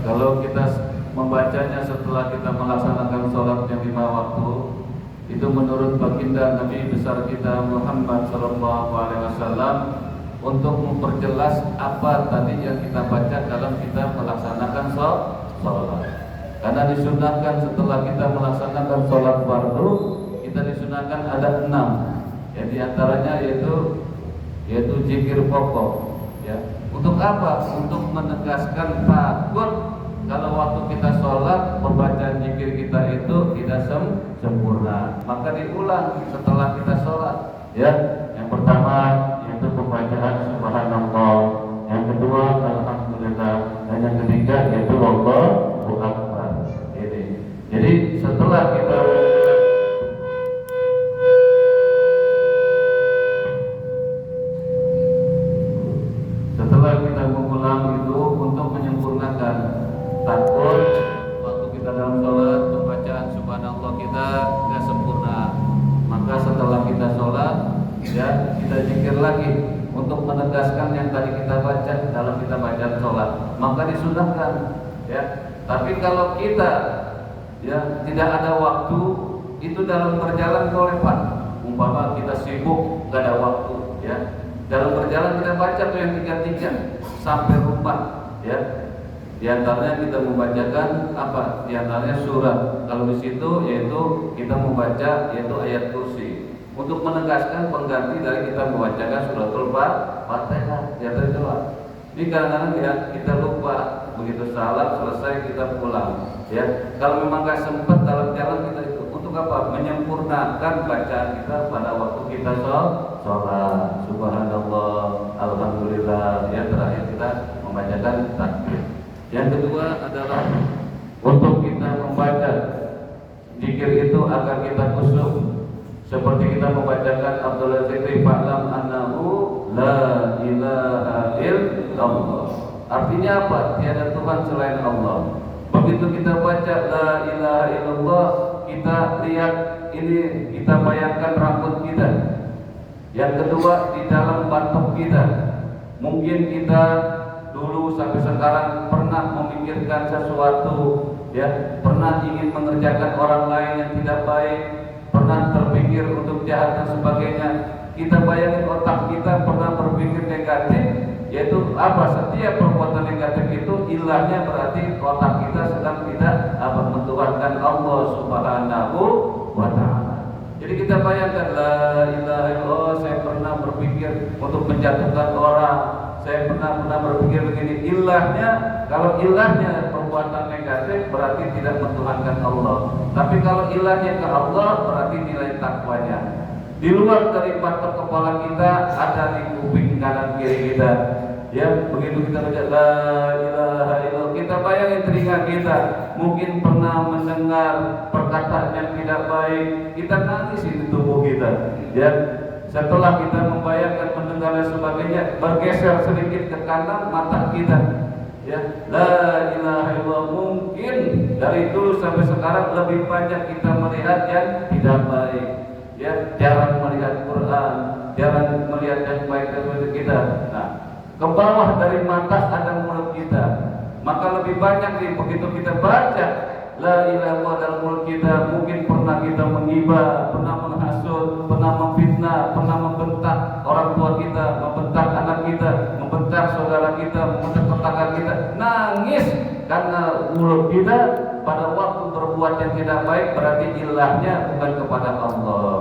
Kalau kita membacanya setelah kita melaksanakan sholat yang 5 waktu, itu menurut baginda Nabi besar kita Muhammad SAW untuk memperjelas apa tadi yang kita baca dalam kita melaksanakan sholat. Karena disunahkan setelah kita melaksanakan sholat fardu, kita disunahkan ada 6. Yang diantaranya yaitu zikir pokok. Ya. Untuk apa? Untuk menegaskan takut kalau waktu kita sholat pembacaan zikir kita itu tidak sempurna, maka diulang setelah kita sholat. Ya, yang pertama yaitu pembacaan Subhanallah, yang kedua Alhamdulillah, dan yang ketiga yaitu Allahu Akbar. Jadi setelah kita mengulang itu untuk menyempurnakan takut waktu kita dalam sholat pembacaan Subhanallah kita tidak sempurna, maka setelah kita sholat ya kita zikir lagi untuk menegaskan yang tadi kita baca dalam kita baca sholat, maka disunahkan ya. Tapi kalau kita ya tidak ada waktu, itu dalam perjalanan kolepan, umpama kita sibuk gak ada waktu ya, dalam perjalanan kita baca tuh yang 3 sampai rumah ya. Di antaranya kita membacakan apa? Di antaranya surat. Kalau di situ yaitu kita membaca yaitu ayat kursi untuk menegaskan pengganti dari kita membacakan suratul Fatihah ya doa. Ini kadang-kadang ya kita lupa, begitu salat selesai kita pulang ya. Kalau memang gak sempat dalam jalan kita itu untuk apa? Menyempurnakan bacaan kita pada waktu kita sholat. Subhanallah, Alhamdulillah. Yang terakhir kita membacakan takbir. Yang kedua adalah untuk kita membaca zikir itu agar kita khusyuk, seperti kita membacakan Abdullah Zikri Fa'lam annahu la ilaha illallah. Artinya apa? Tiada Tuhan selain Allah. Begitu kita baca la ilaha illallah, kita lihat ini, kita bayangkan rambut kita. Yang kedua di dalam batok kita. Mungkin kita dulu sampai sekarang pernah memikirkan sesuatu ya, pernah ingin mengerjakan orang lain yang tidak baik, pernah terpikir untuk jahat dan sebagainya. Kita bayangin otak kita pernah berpikir negatif, yaitu apa? Setiap perbuatan negatif itu ilahnya berarti otak kita sedang tidak mentuhankan Allah Subhanahu wa ta'ala. Jadi kita bayangkan la ilaha illallah, saya pernah berpikir untuk menjatuhkan orang, saya pernah berpikir begini. Ilahnya, kalau ilahnya perbuatan negatif berarti tidak mentuhankan Allah. Tapi kalau ilahnya ke Allah berarti nilai takwanya. Di luar dari patok kepala kita ada di kuping kanan kiri kita. Ya, begitu kita baca la ilaha illallah, kita bayangin telinga kita mungkin pernah mendengar perkataan yang tidak baik, kita nangis di tubuh kita. Ya, setelah kita membayangkan mendengar dan sebagainya, bergeser sedikit ke kanan mata kita. Ya, la ilaha illallah, mungkin dari dulu sampai sekarang lebih banyak kita melihat yang tidak baik. Ya, jarang melihat Quran, jarang melihat yang baik dari kita. Nah, ke bawah dari mata ada mulut mulut kita. Maka lebih banyak nih begitu kita baca la ilaha illallah dalam mulut kita, mungkin pernah kita menghibah, pernah menghasut, pernah memfitnah, pernah membentak orang tua kita, membentak anak kita, membentak saudara kita, membentak tetangga kita, nangis karena mulut kita pada waktu berbuat yang tidak baik, berarti ilahnya bukan kepada Allah.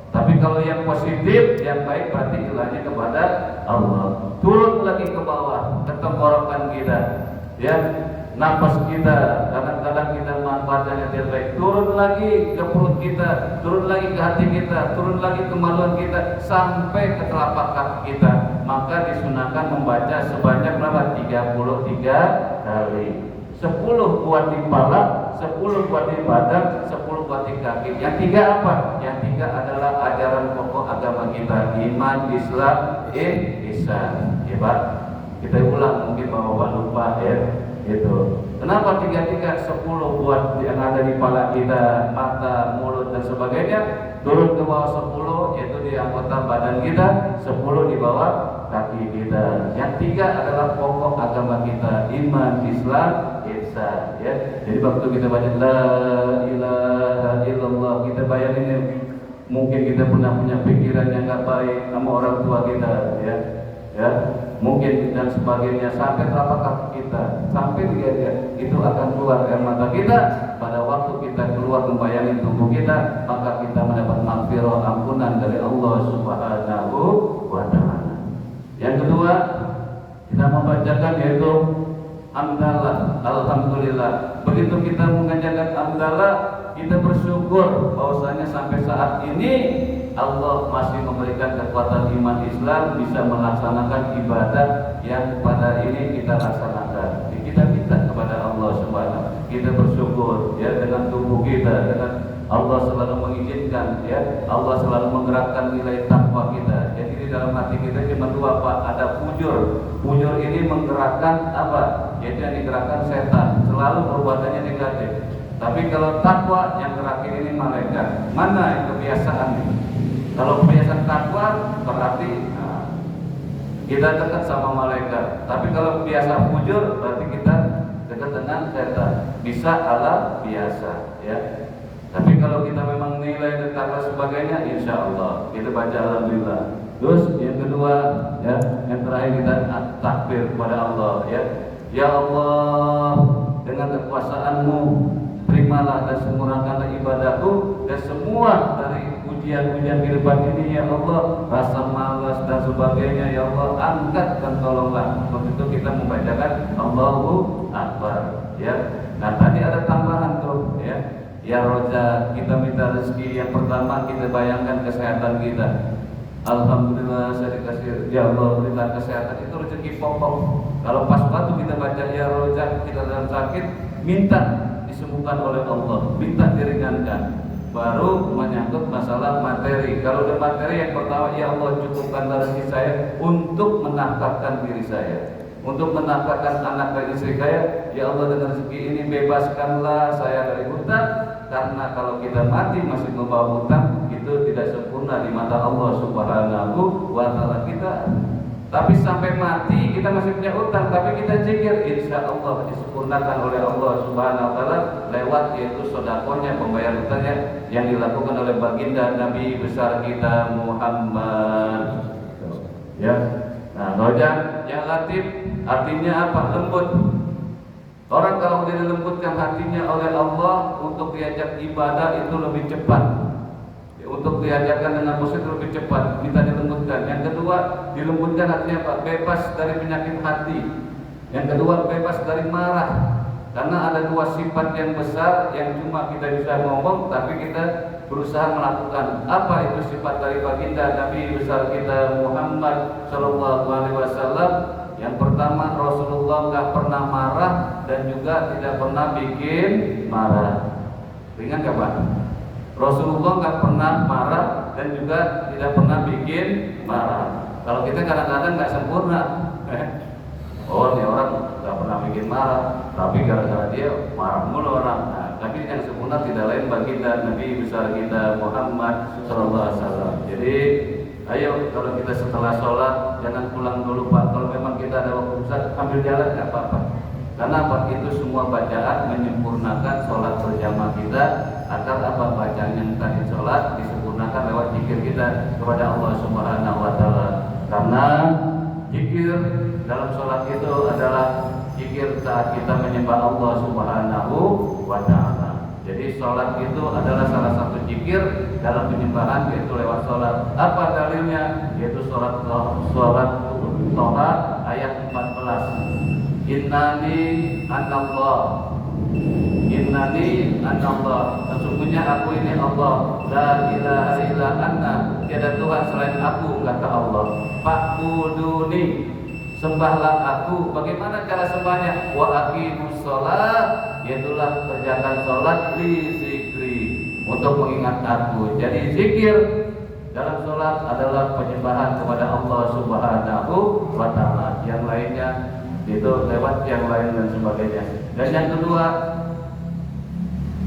Tapi kalau yang positif, yang baik, berarti ilahnya kepada Allah. Turun lagi ke bawah, ke tenggorokan kita, ya, nafas kita, kadang-kadang kita manfaatnya tidak baik, turun lagi ke perut kita, turun lagi ke hati kita, turun lagi ke kemaluan kita, sampai ke telapak kaki kita. Maka disunahkan membaca sebanyak berapa? 33 kali. 10 buat di kepala, 10 buat di badan, 10 buat di kaki. Yang 3 apa? Yang 3 adalah ajaran pokok agama kita, iman, Islam, ihsan. Ya Pak, kita ulang, mungkin Bapak lupa ya. Itu. Kenapa 3-3? 10 buat yang ada di kepala kita, mata, mulut dan sebagainya. Turun ke bawah 10, yaitu di anggota badan kita, 10 di bawah kaki kita. Yang 3 adalah pokok agama kita, iman, Islam, ihsan. Ya. Jadi waktu kita baca la ilaha illallah, kita bayangin ya, mungkin kita pernah punya pikiran yang nggak baik sama orang tua kita, ya. Ya, mungkin dan sebagainya, sampai telapak kaki kita, sampai dia itu akan keluar air mata kita. Pada waktu kita keluar membayangin tubuh kita, maka kita mendapat maghfirah, ampunan dari Allah Subhanahu wa Ta'ala. Yang kedua, kita membacakan yaitu hamdalah, alhamdulillah. Begitu kita mengajarkan hamdalah, kita bersyukur bahwasanya sampai saat ini Allah masih memberikan kekuatan iman Islam, bisa melaksanakan ibadah yang pada ini kita laksanakan. Jadi kita minta kepada Allah Subhanahu. Kita bersyukur ya dengan tubuh kita, dengan Allah selalu mengizinkan, ya Allah selalu menggerakkan nilai takwa kita. Jadi di dalam hati kita cuma 2 Pak, ada fujur. Fujur ini menggerakkan apa? Yaitu yang digerakkan setan, selalu perbuatannya negatif. Tapi kalau takwa yang gerakin ini malaikat. Mana yang kebiasaan ini? Kalau kebiasaan takwa berarti kita dekat sama malaikat. Tapi kalau kebiasaan fujur berarti kita dekat dengan setan. Bisa ala biasa, ya. Tapi kalau kita memang nilai dan takwa sebagainya, insya Allah kita baca alhamdulillah. Terus yang kedua, ya, yang terakhir kita takbir kepada Allah, ya. Ya Allah, dengan kekuasaan-Mu, terimalah dan sempurnakanlah ibadahku dan semua dari ujian-ujian kehidupan ini, ya Allah, rasa malas dan sebagainya, ya Allah, angkat dan tolonglah. Begitu kita membacakan Allahu Akbar, ya. Nah tadi ada tambahan tuh, ya. Ya Roja, kita minta rezeki. Yang pertama kita bayangkan kesehatan kita. Alhamdulillah saya dikasih, ya Allah berilah kesehatan, itu rezeki pokok. Kalau pas waktu kita baca ya Roja, kita dalam sakit, minta disembuhkan oleh Allah, minta diringankan. Baru menyangkut masalah materi. Kalau ada materi, yang pertama, ya Allah cukupkan rezeki saya untuk menafkahkan diri saya, untuk menafkahkan anak dan istri saya. Ya Allah, dengan rezeki ini bebaskanlah saya dari hutang, karena kalau kita mati masih membawa hutang, itu tidak sempurna di mata Allah Subhanahu wa Ta'ala kita. Tapi sampai mati kita masih punya utang, tapi kita zikir, insya Allah disempurnakan oleh Allah Subhanahu wa Ta'ala lewat yaitu sodakohnya, pembayar utangnya yang dilakukan oleh baginda Nabi besar kita Muhammad. Ya, nah Roja, yang latif artinya apa? Lembut. Orang kalau dia dilembutkan hatinya oleh Allah untuk diajak ibadah itu lebih cepat. Untuk diajarkan dengan positif lebih cepat, minta dilembutkan. Yang kedua, dilembutkan hatinya Pak, bebas dari penyakit hati. Yang kedua, bebas dari marah. Karena ada 2 sifat yang besar yang cuma kita bisa ngomong, tapi kita berusaha melakukan. Apa itu sifat dari baginda Nabi besar kita Muhammad Sallallahu Alaihi Wasallam? Yang pertama, Rasulullah nggak pernah marah dan juga tidak pernah bikin marah. Ingat nggak Pak? Rasulullah nggak pernah marah dan juga tidak pernah bikin marah. Kalau kita kadang-kadang nggak sempurna, oh ini orang nggak pernah bikin marah, tapi gara-gara dia marah mulu orang. Nah, tapi yang sempurna tidak lain baginda Nabi besar kita Muhammad Sallallahu Alaihi Wasallam. Jadi, ayo kalau kita setelah sholat jangan pulang dulu Pak. Kalau memang kita kita ada waktu Ustaz ambil jalan nggak apa-apa. Karena apa? Itu semua bacaan menyempurnakan sholat berjamaah kita agar apa? Bacaan yang tadi sholat disempurnakan lewat zikir kita kepada Allah Subhanahu wa Ta'ala. Karena zikir dalam sholat itu adalah zikir saat kita menyembah Allah Subhanahu wa Ta'ala. Jadi sholat itu adalah salah satu zikir dalam penyembahan, yaitu lewat sholat. Apa dalilnya? Yaitu sholat Toha ayat 14. Innani anallah, innani anallah, sesungguhnya aku ini Allah, la ilaha illa anna, tiada Tuhan selain aku, kata Allah. Fa'buduni, sembahlah aku. Bagaimana cara sembahnya? Wa aqimus sholat, yaitulah kerjakan sholat li zikri, untuk mengingat aku. Jadi zikir dalam sholat adalah penyembahan kepada Allah Subhanahu wa Ta'ala. Yang lainnya itu lewat yang lain dan sebagainya. Dan yang kedua,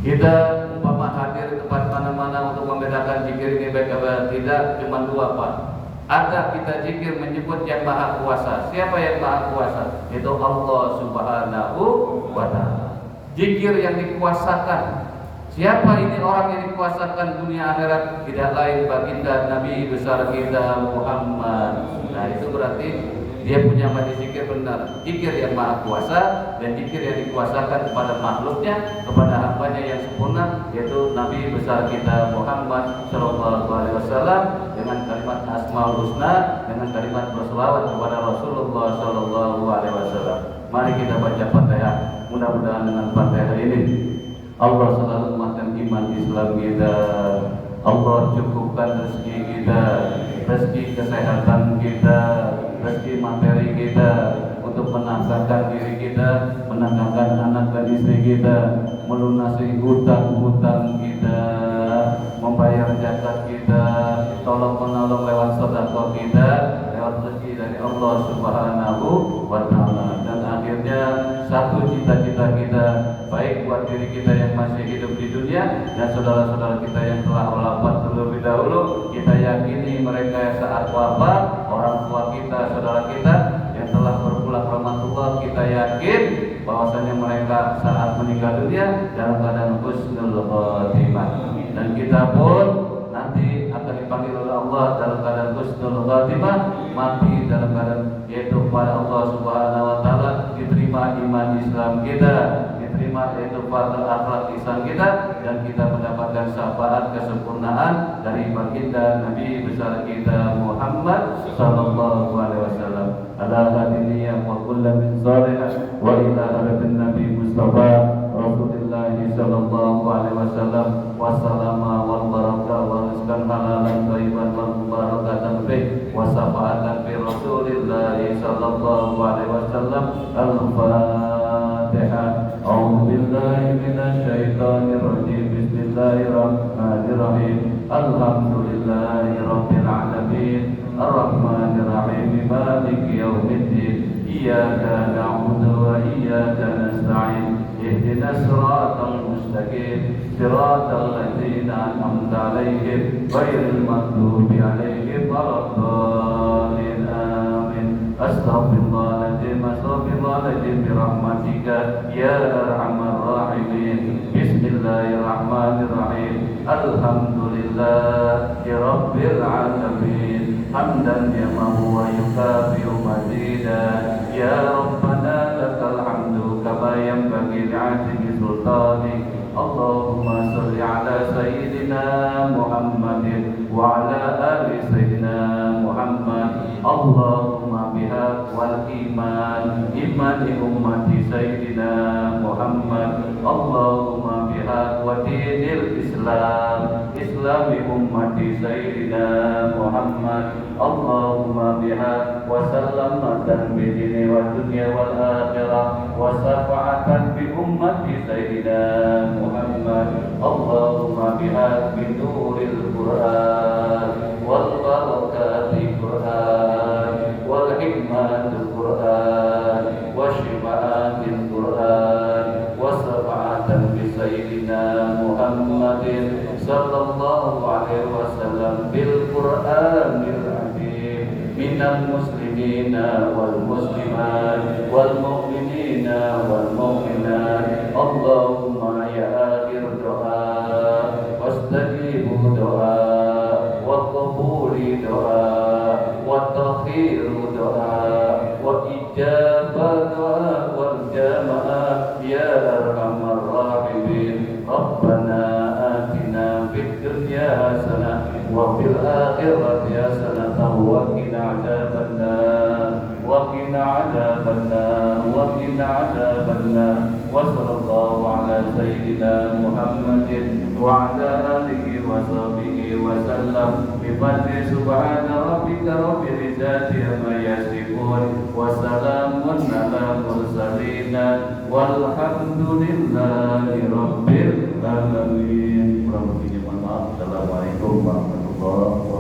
kita umpama hadir di tempat mana-mana untuk membedakan zikir ini baik atau tidak, cuma dua, Pak. Ada kita zikir menyebut yang Maha Kuasa. Siapa yang Maha Kuasa? Itu Allah Subhanahu wa Ta'ala. Zikir yang dikuasakan. Siapa ini orang yang dikuasakan dunia akhirat? Tidak lain baginda Nabi besar kita Muhammad. Nah, itu berarti dia punya majlis zikir benar. Zikir yang Maha Kuasa dan zikir yang dikuasakan kepada makhluknya, kepada hambanya yang sempurna, yaitu Nabi besar kita Muhammad Sallallahu Alaihi Wasallam, dengan kalimat Asmaul Husna, dengan kalimat berselawat kepada Rasulullah Sallallahu Alaihi Wasallam. Mari kita baca Fatihah. Mudah-mudahan dengan Fatihah ini Allah selalu menguatkan iman Islam kita. Allah cukupkan rezeki kita, rezeki kesehatan kita, rezeki materi kita, untuk menafkahkan diri kita, menafkahkan anak dan istri kita, melunasi hutang-hutang kita, membayar zakat kita, tolong menolong lewat sedekah kita, lewat rezeki dari Allah Subhanahu wa Ta'ala. Dan akhirnya satu cita-cita kita, baik buat diri kita yang masih hidup di dunia dan saudara-saudara kita yang telah wafat terlebih dahulu, kita yakini mereka saat wafat, orang tua kita, saudara kita yang telah berpulang rahmatullah, kita yakin bahwasanya mereka saat meninggal dunia dalam keadaan husnul khatimah, dan kita pun nanti akan dipanggil oleh Allah dalam keadaan husnul khatimah, mati dalam keadaan yaitu kepada Allah Subhanahu wa Ta'ala, diterima iman Islam kita, diterima yaitu fardhu akhlak ihsan kita, dan kita mendapatkan syafaat kesempurnaan dari baginda Nabi besar kita Muhammad Sallallahu Alaihi Wasallam. Ala hadiniyah wa kullu min salihah wa ila hadatin Nabi Mustafa Rasulullah Sallallahu Alaihi Wasallam, wassalama wal barakah wa rizqan halalan thayyiban wa barakatan fi wa syafaatan fi Rasulillah Sallallahu Alaihi Wasallam. Al-Fatihah. A'udzu billahi minasy syaithanir rajim. Bismillahirrahmanirrahim. Alhamdulillahi rabbil alamin. Ar-Rahmanir Rahim. Maliki yaumiddin. Iyyaka na'budu wa iyyaka nasta'in. Ihdinas siratal mustaqim. Siratal ladzina an'amta 'alaihim ghairil maghdubi 'alaihim waladdallin. Amin. Astaghfirullahaladzim, astaghfirullahaladzim birahmatika ya arhamar rahimin. Bismillahirrahmanirrahim. Alhamdulillah ya rabbil alamin. Hamdan ya mahu wa yukafi'u mazidah. Ya Rabbana lakal hamdu kama yanbaghi li'azimi sultanik. Allahumma salli ala sayyidina Muhammadin wa ala ali sayyidina Muhammad. Allahumma biha wal iman, imani ummati sayyidina Muhammad. Allahumma biha wa dinil Islam, islami ummati sayyidina Muhammad. Allahumma biha wa salamatan bi dini wa dunya wal akhirah, wa safa'atan bi ummati sayyidina Muhammad. Allahumma biha bi nuril Qur'an wal barakatil Qur'an wal hikmatil Qur'an wa shifaatil Qur'an wa safa'atan bi sayyidina Muhammadin sallallahu alaihi wasallam bil Qur'anil azim minal muslimin المسلمين والمسلمات والمؤمنين والمؤمنات اللهم يا آخر دعاء واستجيب دعاء وقبول دعاء وتخير دعاء وإجابة دعاء والجماعة يا أرحم الراحمين ربنا آتنا في الدنيا حسنة وفي الآخرة حسنة وقنا عذاب النار وقنا عذاب النار وقنا عذاب النار وصلى الله على سيدنا محمد وعلى آله وصحبه وسلم بفضل سبحان ربك رب العزة عما يصفون وسلام على المرسلين والحمد لله رب العالمين. Assalamualaikum warahmatullahi wabarakatuh.